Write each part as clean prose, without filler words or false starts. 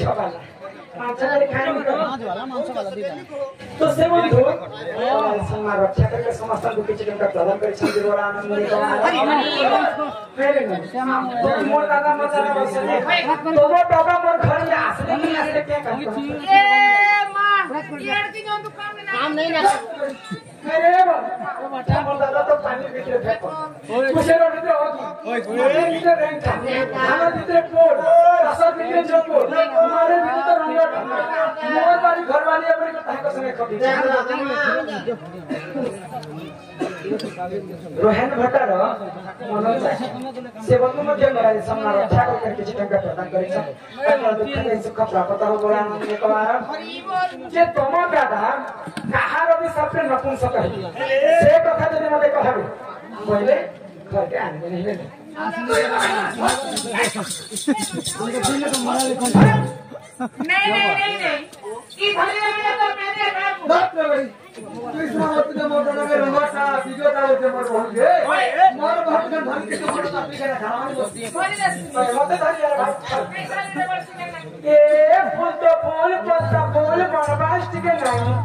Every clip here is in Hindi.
वाला मांस वाले खाएंगे तो मांस वाला दीदा तो से बंधु समाज रक्षा करके समस्त को किसी का प्रदान करे छंद रोड़ा आनंद ले मेरे में मोर दादा मजा ना बसे तो वो बाबा मोर घर में आसले नहीं आसले क्या काम ए मां ये लड़की जो दुकान में काम नहीं ना मेरे मोर दादा तो पानी भीतर फेंको कुछ रोड पे होगी ओए भीतर रैंक खाना भीतर पोर रसा भीतर जंगल हमारे भीतर तो रंगा मोर वाली घर वाली अपने को ताको संगे खटी रोहन भट्टार मनोज सेवक मध्ये गराइ सम्मान रक्षा करके किछि टंका प्रदान करै छ तकर दुख के सुख प्राप्त हो बोला आनंद कवार जे तम दादा कहार भी सबसे नपुंसक है से कथा जदि मते कहबे पहिले घर के आने नहीं ले नहीं ई भले में तो मैंने बात भाई कृष्ण मत के मोटर में रंगटा सीजो ताऊ के मोर बोल गे मोर भक्त के धन के मोर कापी के धान बसती मत धरी यार भाई ए फूल तो फूल पत्ता फूल बनबास्ट के नहीं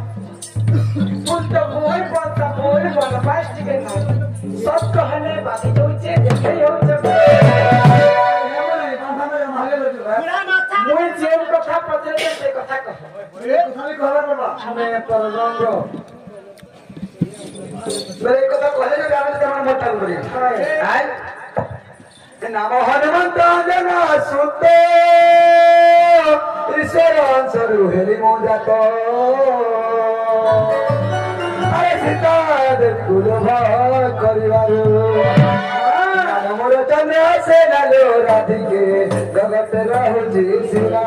फूल तो फूल पत्ता फूल बनबास्ट के नहीं सब कहले बाकी होचे देखे होचे मुई जेल कथा पचरे से कथा कह ए कथा भी कहला बाबा हमें पररंग मेरे कथा कहले जे गावे तमन मोटा करी आय नाम हनुमंत जन सुत ईश्वर अंसरु हेली मोजात अरे सीता देखुल करिवारु मोर चंद्र से नालो राधिके जगत रहुची सिला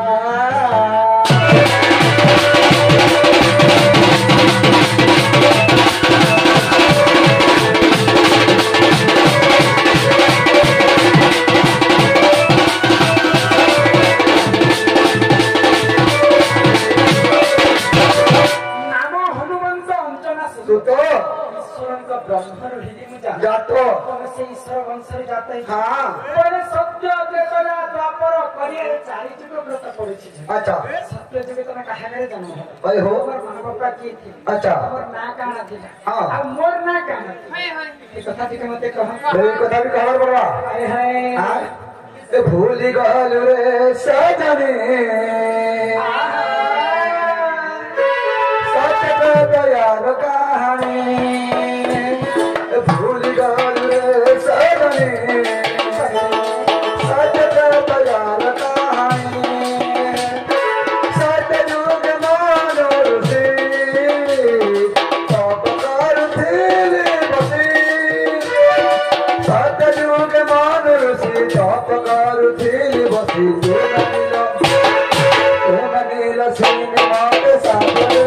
जातो से ईश्वर वंशरी जाते हां पहले सत्य त्रेता द्वापर करिए चारि जुग व्रत पड़े छी अच्छा सत्य जुग तना कहा मेरे जन्म भाई हो मानव का की थी अच्छा मोर ना काना थी हां अब मोर ना काना हाय हाय ये कथा थी मते कह मेरी कथा भी कहर बड़वा हाय हाय ए भूली गल रे सजनी सत्य दयाल कहानी भूल गल सजनी सजत दयाल कहानी सतयुग मानुषी तप करथिल बसी सतयुग मानुषी तप करथिल बसी तुम नील सिंह मात सागर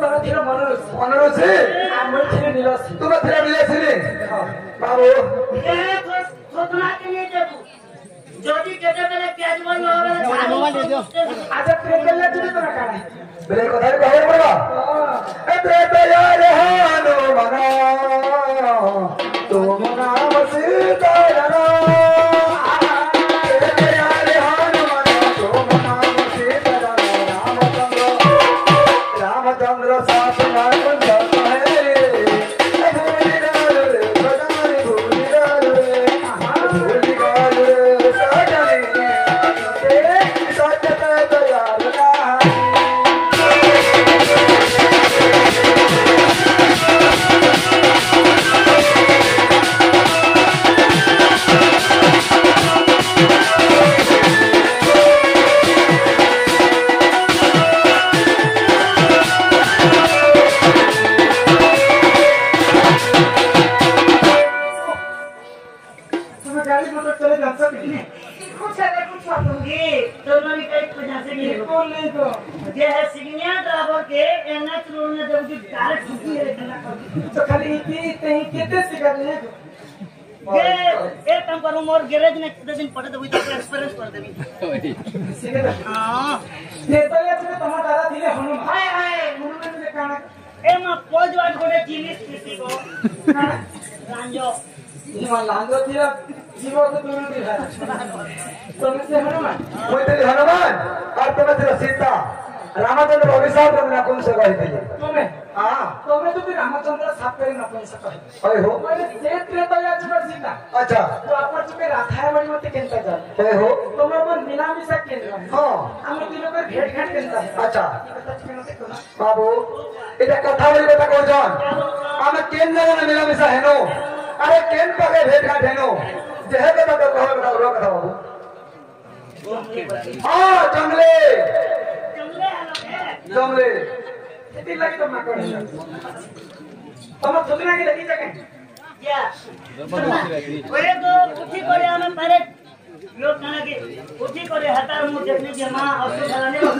ତମେ ଥିଲ ମନୋରସି ମନୋରସି ଆମେ ଥିଲେ ନିରସି ତୁମେ ଥିଲ ବିଲାସିନୀ ବାବୁ ସୋତନା କିନି ଦେବୁ যদি কেটে গেলে পেঁয়াজ বন্ধ হবে আচ্ছা প্রেমেলা তুমি তোরা কাড়া বেলে কথা কহে বড় এতে তৈয়ার হানো মনা তুম নাম সীতারাম रामचंद्र साथ मोर गैरेज में कितने दिन पड़े तो वही एक्सपीरियंस कर देबी हां नेतल्या तुझे तमा दादा दिले हनुमान हाय हाय हनुमान ने काना ए मा पोज वाट गोटे जिनिस किसी को रांजो इमा लांजो दिया जीव तो दोनों दिला तुम से हनुमान कोई तेरी हनुमान और तुम्हें तेरा सीता रामचंद्र अभिशाप करना कौन से कहे थे तुम्हें हां तुम्हें तो भी रामचंद्र साफ करे ना कौन से कहे ओए हो मैंने से त्रेतया चुका सीता अच्छा तो आपन चुके राधाय बड़ी मत केनता जा ओए हो तुम्हें मन नीलामी से केनता हां हम तीनों को भेंट घाट केनता अच्छा बाबू এটা কথা বলি কথা কও জান আমি কেন জানা মিলা মিশা হেনো আরে কেন পাকে ভেট ঘাট হেনো যেহে কথা তো কহ কথা ওরা কথা বাবু हां जंगले जंगले इतनी लगी तो मां को तुम सुनना की लगी जगह क्या ओए तो उठी करे हमें पहले लोग कहना कि उठी करे हतार मुंह देखने के मां और तो चलाने बस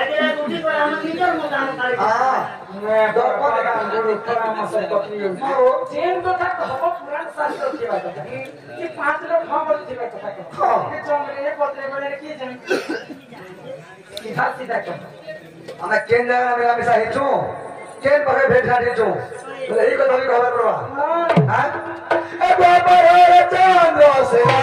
ऐसे उठी करे हम निजर मुंह काम करे हां मैं दर्पण का गुरु परामर्श करती हूं चेन तो था खबर पुराण शास्त्र की बात है कि 5 लोग हम बोल थी बात है कि जंगले पत्रे बड़े की जन सीधा सीधा कर আমি কেন জানা মিলা মিশা হেছু কেন পাকে ভেট ঘাট হেছু বলে এই কথা আমি কহলা প্রভা হ্যাঁ এ বাবা রে চন্দ্র সেনা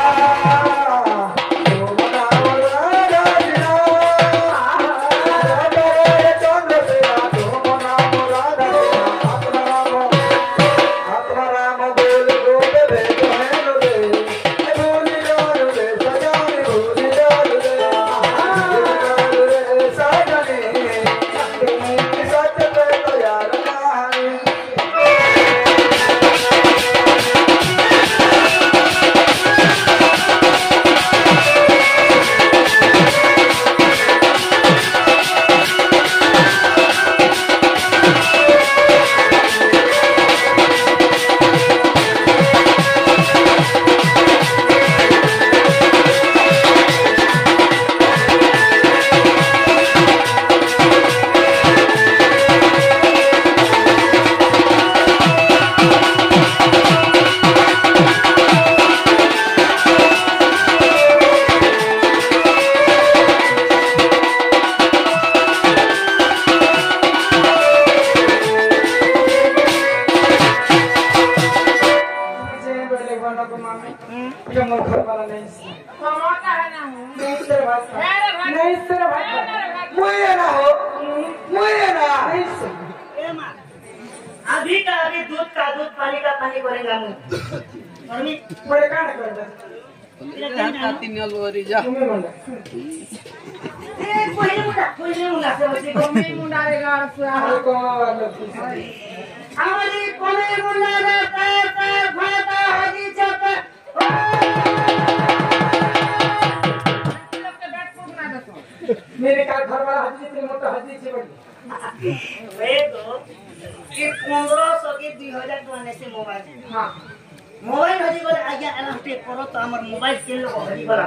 अभी का अभी दूध का दूध पानी का पानी करेगा मुंह मम्मी बड़े कान कर दे तुम्हें मंडा कोई मुंडा से बच्चे को तुम्हें मुंडा रे गार से आले को वाला हमारी कोने मुंडा रे पैर फाटा हजी चप मेरे का घर वाला हजी से मोटा हजी से बड़ी वे तो कि 1500 के 2000 टका से मोबाइल हां मोबाइल हजी गले आज्ञा एला टेक करो तो हमर मोबाइल के लोग हजी गला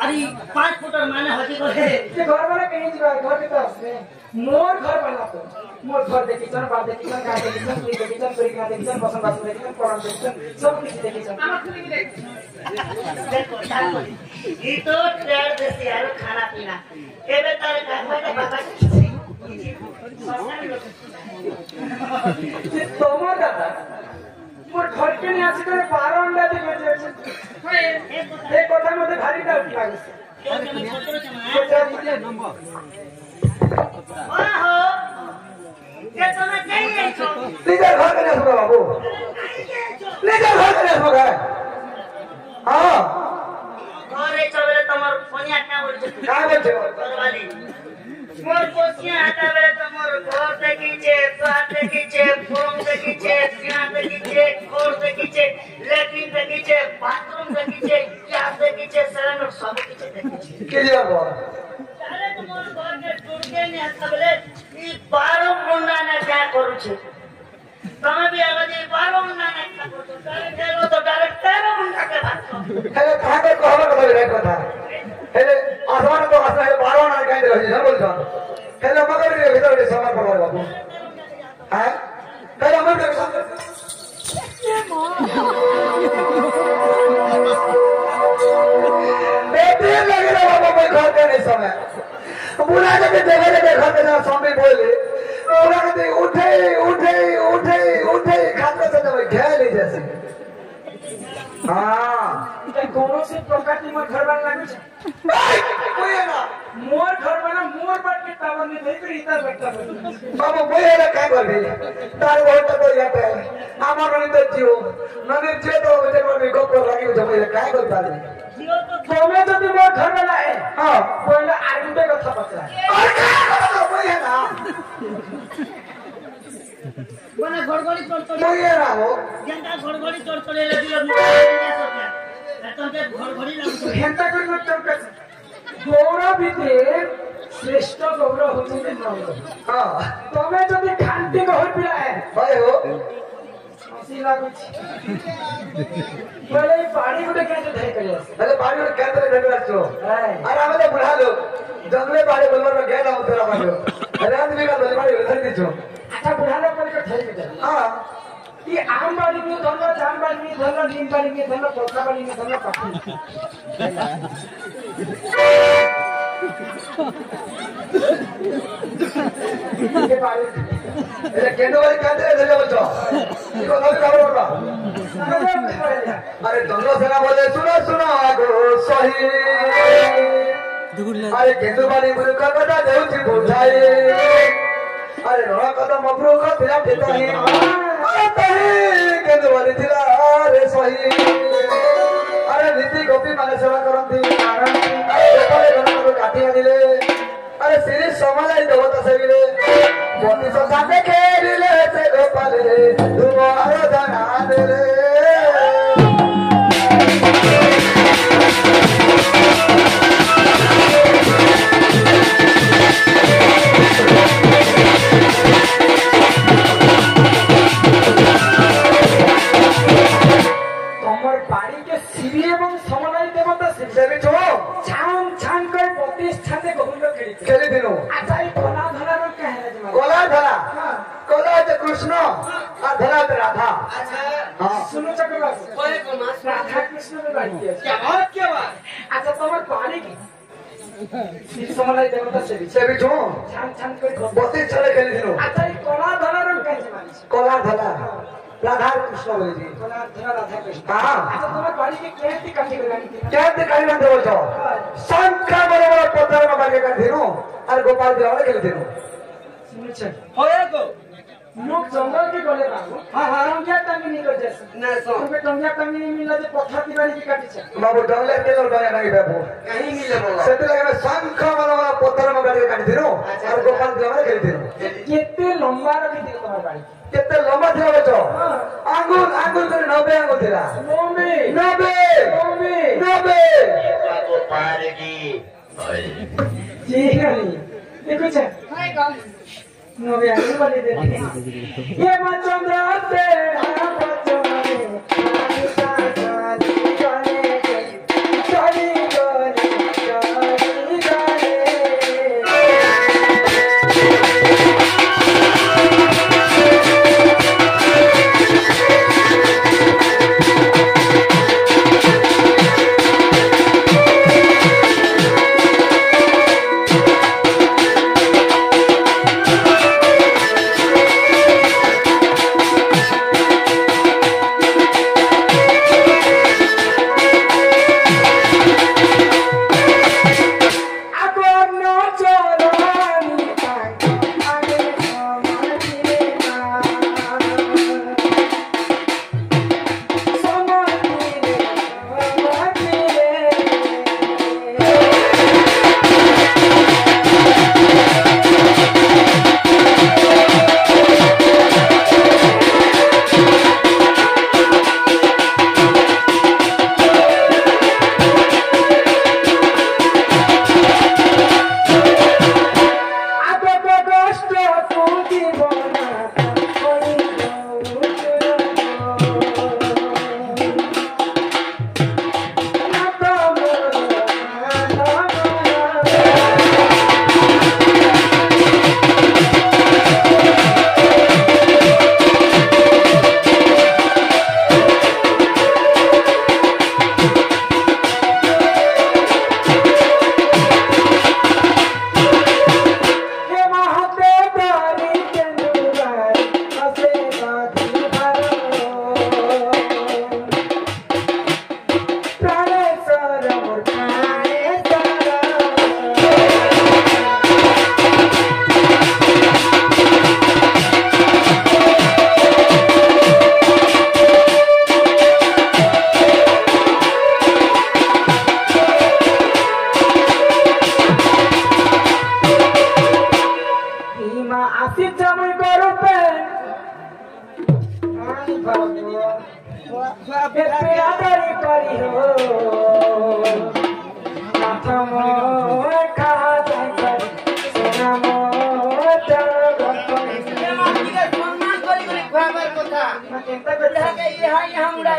अरे 5 फुटर माने हजी गले ये घर वाला कहीं जीवा घर के तरफ में मोर घर बना तो मोर घर देखि चन बात देखि चन गाय देखि चन कोई देखि चन कोई गाय देखि चन बसन बात देखि चन परान देखि चन सब कुछ देखि चन आमा खुली देख देखो डाल ई तो ट्रेड देसी यार खाना पीना एबे तारे का होय बाबा तोमर दादा मोर घर के ने आसी करे 12 अंडा दे गए एक कोठा में भारी डाउट लागे ओहो ये तो ना चाहिए तो लीजिए घर के नहीं बाबू लीजिए घर के नहीं गए हाँ घरे चले तमर फोनिया क्या बोल छे क्या बोल छे घरवाली मोर पोसिया आता बेले तमर घर देखिछे बात देखिछे फोन देखिछे सिया देखिछे घर देखिछे लेट्रिन देखिछे बाथरूम देखिछे क्या देखिछे सारा सब कुछ देखिछे के लिए बोल तारे तमर घर के टूटे ने आता बेले ई 12 मुंडा ने क्या करू छे તમે બી આવા જે 12 મુંડા ને क्या करू छे तारे गेलो तो डायरेक्ट 13 मुंडा के भाग हेले कहां के कहबे कथा रे कथा हेले आसमान तो आसमान है 12 ना कहीं रही ना बोल जान हेले मगर रे भीतर रे समार पर बाबू हैं हेले हम के बेटे लगे रे बाबा कोई घर के नहीं समय बुला के जगह घर के ना सामने बोले बुला के उठे उठे उठे उठे खाते से जब घेर जैसे हां ये कोनो से प्रॉपर्टी में घर बन लागे छे कोई है ना मोर घर बना मोर बात के टावर में देख रही इधर बैठा बाबू कोई है ना क्या कर रही तार बहुत तो यार है हमारा नहीं तो जियो मैंने जे तो मुझे कोई को कर लगी जब ये क्या कर पाली जियो तो तोमे तो तुम घर बना है हां पहले आर्मी पे कथा पकड़ा और क्या कोई है ना बना घड़घड़ी चोर कोई है ना वो जनता घड़घड़ी चोर ले दियो मोबाइल में सोचा तो जे घड़घड़ी लागो घंटा कर मत कर गौरव भीतर श्रेष्ठ गौरव होते हैं गौरव हां तोमे যদি খান্তি গহর পিলা है भाई हो हंसी लागुଛି बोले पानी गुटे के धै करियो पहले पानी में कैंपर ढक रखो हाय अरे हमें तो बुढ़ा लोग जंगले बाड़े बोलवर में गया ना उतरा मारो अरे आदमी का बोले बाड़े उधर दीजो अच्छा बुढ़ा लोग पर के धै के हां ये आम बाड़ी में धरलो जाम बाड़ी में धरलो नीम बाड़ी में धरलो पोखरा बाड़ी में धरलो पाखी के बाड़ी अरे केंद्र वाले कैंपर धरे बोलतो इको नबी खबर बोलवा अरे दोनों सेना बोले सुनो सुनो आगो सही अरे केंद्र वाले मुझे कलकत्ता देव थी बुझाई अरे रोना कदम अप्रो का तेरा देता है अरे तही केंद्र वाले थिला अरे सही अरे नीति गोपी माने सेवा करंती अरे गोपाले गणना को काटी आनिले अरे श्री समालाई देवता सेविले मोती सदा में खेलिले से गोपाले तुम आराधना देले तमर बाड़ी के श्री एवं समलाई देवता श्री सेवी छो छान छान कर प्रतिष्ठाते गहुल खेली खेली दिनो अच्छा ये कोना धरा रो कह है जमा कोला धरा हां कोला च कृष्ण और धरा च राधा अच्छा हाँ सुनो चक्रवास कोई को मास राधा कृष्ण में बाड़ी है क्या बात अच्छा तमर बाड़ी की श्री समलाई देवता श्री सेवी छो छान छान कर बोती चले खेली दिनो अच्छा ये कोना धरा रो कह जमा कोला धरा राधा कृष्ण बोली जी कोना धरा राधा कृष्ण हाँ अच्छा तमर बाड़ी के कैसे काटी गई क्या दिखाई ना देवल छो शंकर बड़े बड़े पत्थर में बागे कर दिनो और गोपाल जी वाले खेली दिनो सुनो छ होया को लोग जंगल के गले बाबू हां हां टंगिया टंगी नहीं कर जैसे ना सो पे टंगिया टंगी नहीं मिला जे पत्थर दिवाली की काटी छ बाबू डंगले के लोग डंगले नहीं बाबू कहीं मिले बोला सेते लगे में शंकर बड़े बड़े पत्थर में बागे कर दिनो और गोपाल जी वाले खेली दिनो कितने लंबा रखी थी तुम्हारी बाड़ी कितने लंबा थी बच्चो आंगुर आंगुर करे 90 आंगुर थिला 90 को पारेगी जी नहीं देखो छ हाय गांव 90 आंगुर वाली दे ये मचंद्र तेरा बच्चों बेपियादारी करी हो नाथ मोर कहा जाकर सोना मोर जगत करी सम्मान करी करी खुआबार কথা चिंता कर के यहाँ मुड़ा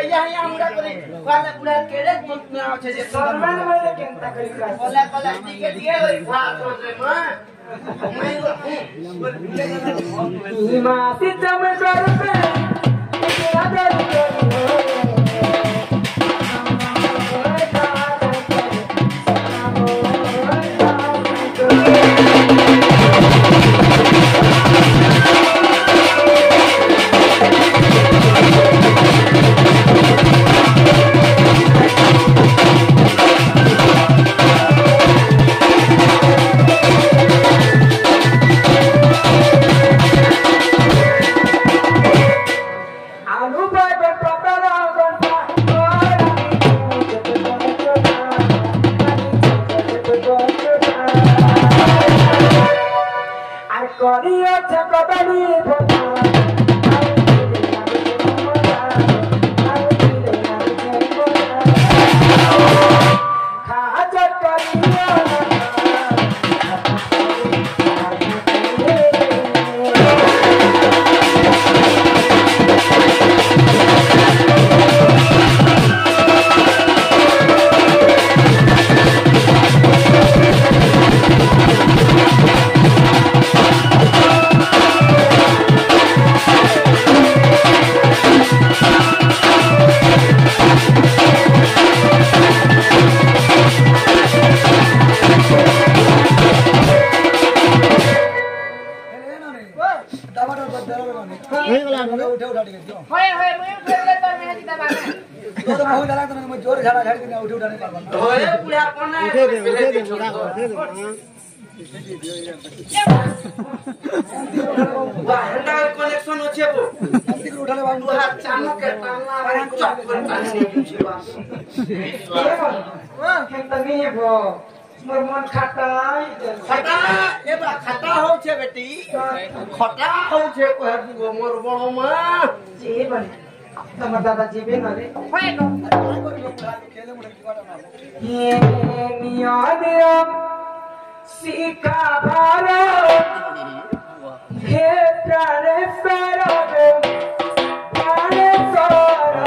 करी खुआला पुरा केरे दुध में आछे जे सम्मान में चिंता करी का बोला बोला दिए गई खुआ तो रे मां इमा सितम कर पे बेपियादारी करी हो करिया चकदनी भोला खा चकरिया कनेक्शन होछे को उठाले बाबू हाथ चामक के टांगना भाई चप कर पानी तनी भो मोर मन खटाई खटा ए बा खटा हो छे बेटी खटा हो छे कहर गो मोर बड़ो मां जी बने तम दादा जीवे न रे ये नियम सिका भारो हे प्राणे सारो प्राणे सारो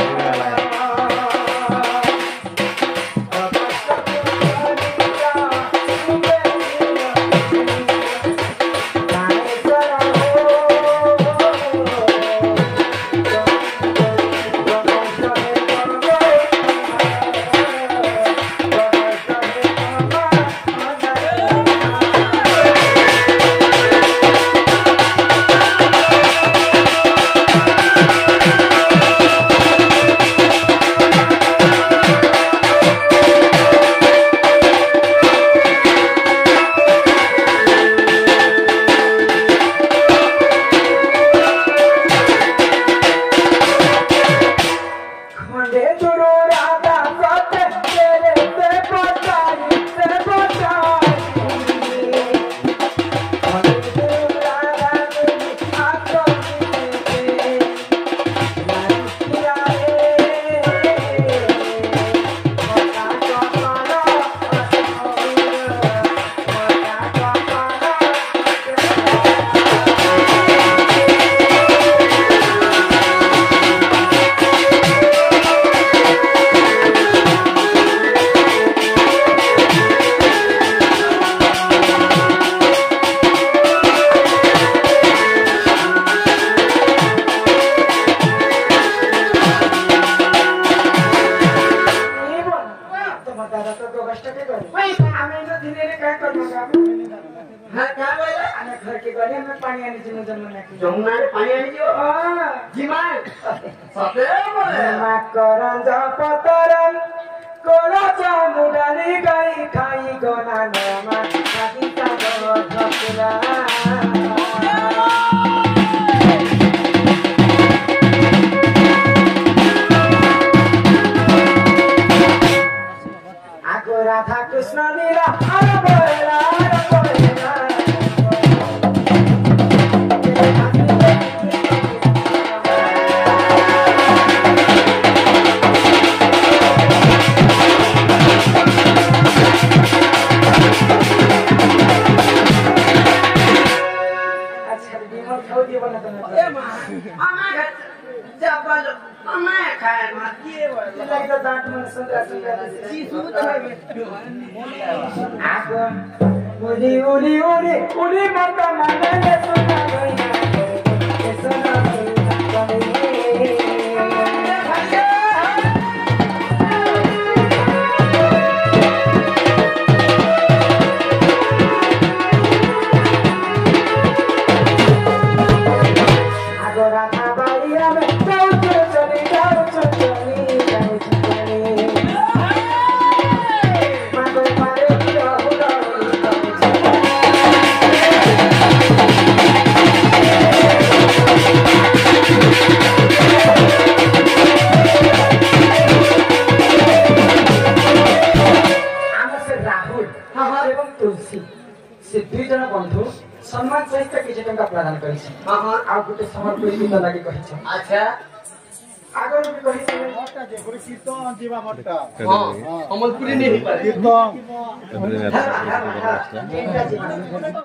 राधा कृष्ण लीला जबल मैं खाए मां के लगे तो दांत में सुंदर आगो उड़ी उड़ी उड़ी उड़ी माता माने सुना गईना सुना सम्मान सहित किसी टंका प्रदान करी छै आ गुटे समर्पित गीत लागि कहि छै अच्छा आगर भी कहि छै मट्टा जे गुरु कीर्तन जीवा मट्टा हां अमलपुरी नहीं पारे कीर्तन तीनटा जीवन